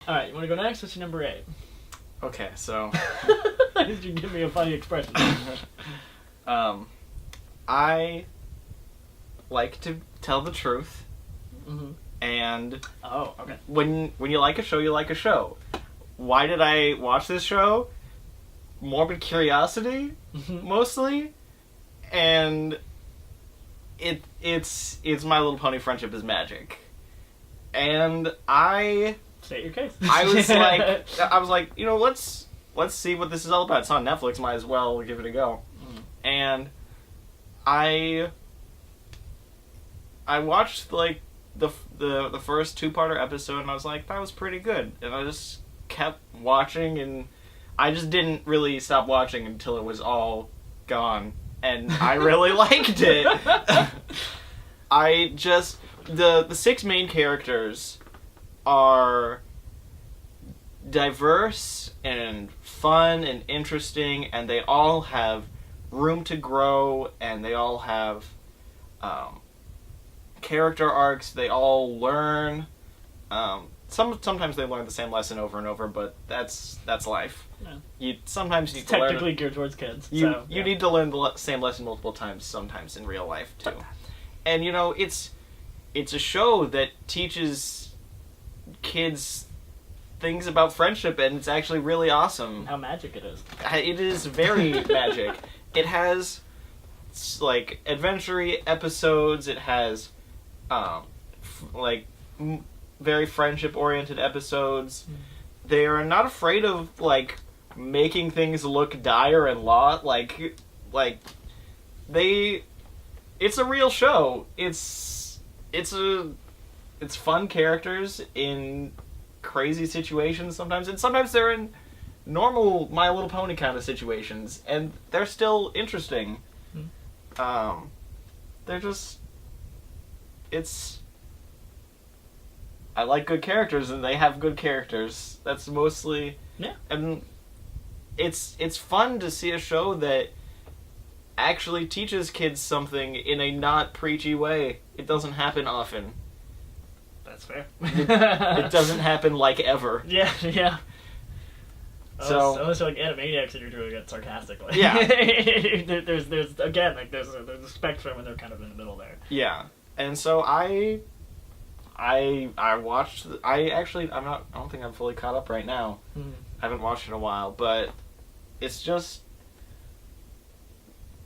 All right, you want to go next? What's your number 8? Okay, so You give me a funny expression. I like to tell the truth, Mm-hmm. and Oh, okay. when you like a show, you like a show. Why did I watch this show? Morbid curiosity, mostly, and it's My Little Pony Friendship is Magic, and State your case. I was like, you know, let's see what this is all about. It's on Netflix, might as well give it a go. And I watched like the first 2-parter episode, and I was like, that was pretty good. And I just kept watching, and I just didn't really stop watching until it was all gone. And I really liked it. The 6 main characters are diverse and fun and interesting, and they all have room to grow, and they all have character arcs. They all learn. Sometimes they learn the same lesson over and over, but that's life. Yeah. You sometimes need It's to learn. technically geared towards kids. You Yeah. need to learn the same lesson multiple times. Sometimes in real life too, and you know it's a show that teaches kids things about friendship, and it's actually really awesome. How magic it is. It is very magic. It has like adventure-y episodes. It has very friendship-oriented episodes. They are not afraid of like making things look dire and it's a real show. It's fun characters in crazy situations sometimes, and sometimes they're in normal My Little Pony kind of situations, and they're still interesting. They're just I like good characters, and they have good characters. That's mostly and it's fun to see a show that actually teaches kids something in a not preachy way. It doesn't happen often. That's fair. It doesn't happen like ever. Yeah. So unless you're like Animaniacs and you're doing it sarcastically. Yeah. there's again like there's a spectrum, and they're kind of in the middle there. Yeah, and so I watched. I don't think I'm fully caught up right now. I haven't watched it in a while, but it's just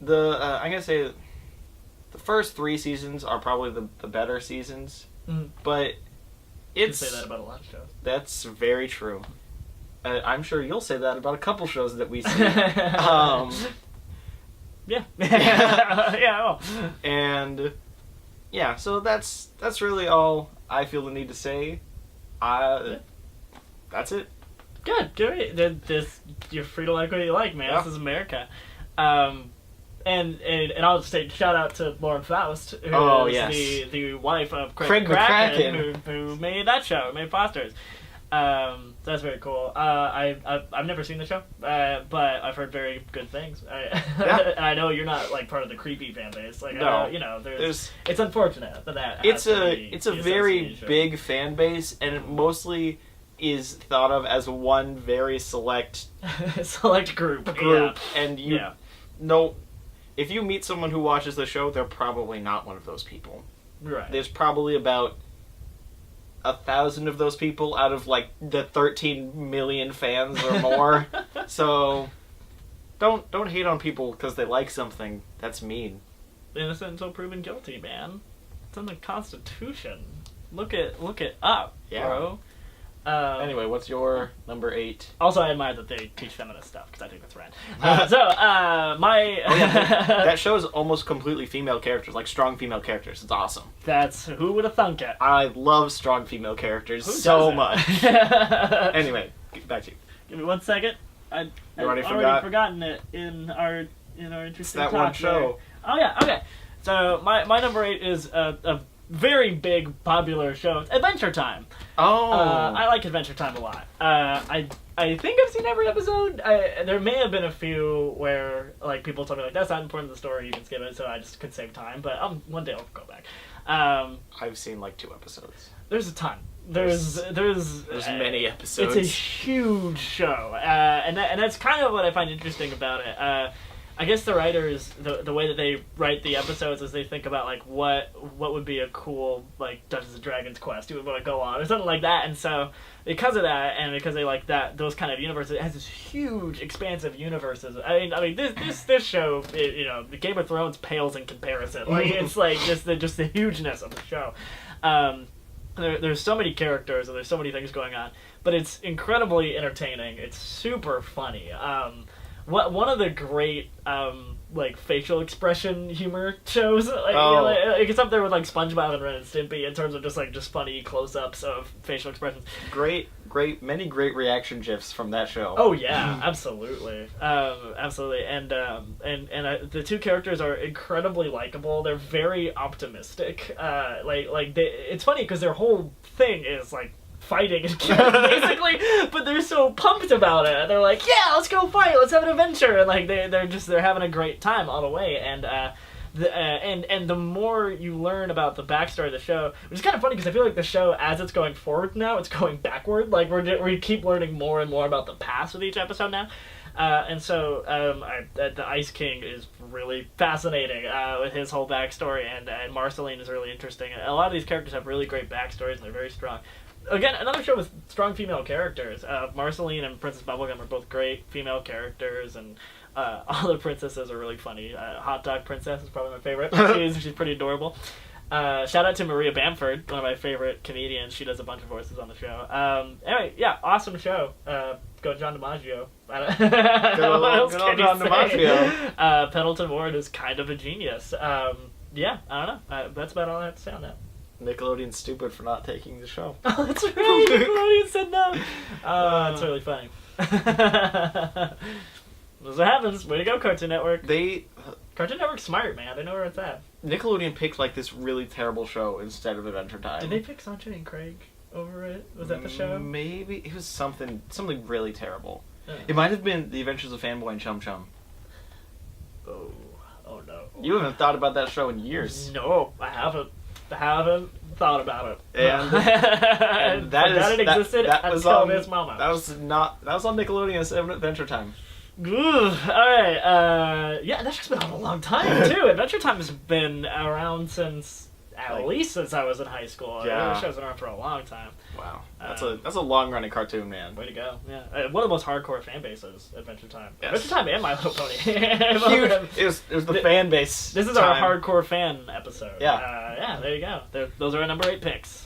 I'm gonna say the first 3 seasons are probably the better seasons, but it's. You say that about a lot of shows. That's very true. I'm sure you'll say that about a couple shows that we see. Yeah. Yeah. And yeah, so that's really all I feel the need to say. That's it. Good. You're free to like what you like, man. Yeah. This is America. And I'll just say shout out to Lauren Faust, who is the wife of Craig McCracken, who made that show, made Foster's. That's very cool. I've never seen the show, but I've heard very good things. I know you're not like part of the creepy fan base. Like, no, it's unfortunate that it's a very big fan base, and it mostly is thought of as one very select group, and you know, if you meet someone who watches the show, they're probably not one of those people. Right. There's probably about 1,000 of those people out of like the 13 million fans or more. So don't hate on people because they like something. That's mean. Innocent until proven guilty, man. It's in the Constitution. Look it up, bro. Anyway, what's your number 8? Also, I admire that they teach feminist stuff, because I think that's rad. That show is almost completely female characters, like strong female characters. It's awesome. Who would have thunk it? I love strong female characters much. Anyway, back to you. Give me 1 second. I've already forgotten it in our interesting it's that talk one show. There. Oh yeah, okay. So my number 8 is a very big popular show. It's Adventure Time. Oh. I like Adventure Time a lot. I think I've seen every episode. There may have been a few where like people told me like that's not important to the story, you can skip it, so I just could save time. But one day I'll go back. I've seen like 2 episodes. There's a ton. There's many episodes. It's a huge show, and that's kind of what I find interesting about it. I guess the writers, the way that they write the episodes is they think about like what would be a cool like Dungeons and Dragons quest you would want to go on or something like that, and so because of that and because they like those kind of universes, it has this huge expansive universes. I mean this show, the Game of Thrones pales in comparison. Like it's like just the hugeness of the show. There's so many characters and there's so many things going on, but it's incredibly entertaining. It's super funny. One of the great like facial expression humor shows, it's up there with like SpongeBob and Ren and Stimpy in terms of just funny close-ups of facial expressions. Many great reaction gifs from that show. Oh yeah, absolutely, absolutely, and the two characters are incredibly likable. They're very optimistic. It's funny because their whole thing is like fighting and killing, basically, but they're so pumped about it. They're like, yeah, let's go fight, let's have an adventure, and like they're having a great time all the way. And the more you learn about the backstory of the show, which is kind of funny because I feel like the show, as it's going forward now, it's going backward. Like we keep learning more and more about the past with each episode now. And so the Ice King is really fascinating with his whole backstory, and Marceline is really interesting. A lot of these characters have really great backstories, and they're very strong. Again, another show with strong female characters. Marceline and Princess Bubblegum are both great female characters, and all the princesses are really funny. Hot Dog Princess is probably my favorite. She's pretty adorable. Shout out to Maria Bamford, one of my favorite comedians. She does a bunch of voices on the show. Anyway, yeah, awesome show. Go John DiMaggio. Good old John DiMaggio. Pendleton Ward is kind of a genius. Yeah, I don't know. That's about all I have to say on that. Nickelodeon's stupid for not taking the show. Oh, that's right. Nickelodeon said no. That's really funny. That's what happens. Way to go, Cartoon Network. Cartoon Network's smart, man. They know where it's at. Nickelodeon picked like this really terrible show instead of Adventure Time. Did they pick Sanjay and Craig over it? Was that the show? Maybe it was something really terrible. It might have been The Adventures of Fanboy and Chum Chum. Oh no. You haven't thought about that show in years. No, I haven't thought about it. And that existed until this moment. That was on Nickelodeon's Adventure Time. Alright, yeah, that's just been on a long time too. Adventure Time has been around at least since I was in high school. Yeah. The show's been around for a long time. Wow. That's a long running cartoon, man. Way to go. Yeah. One of the most hardcore fan bases, Adventure Time. Yes. Adventure Time and My Little Pony. Huge. It was the fan base. This is our hardcore fan episode. Yeah. Yeah, there you go. Those are our number 8 picks.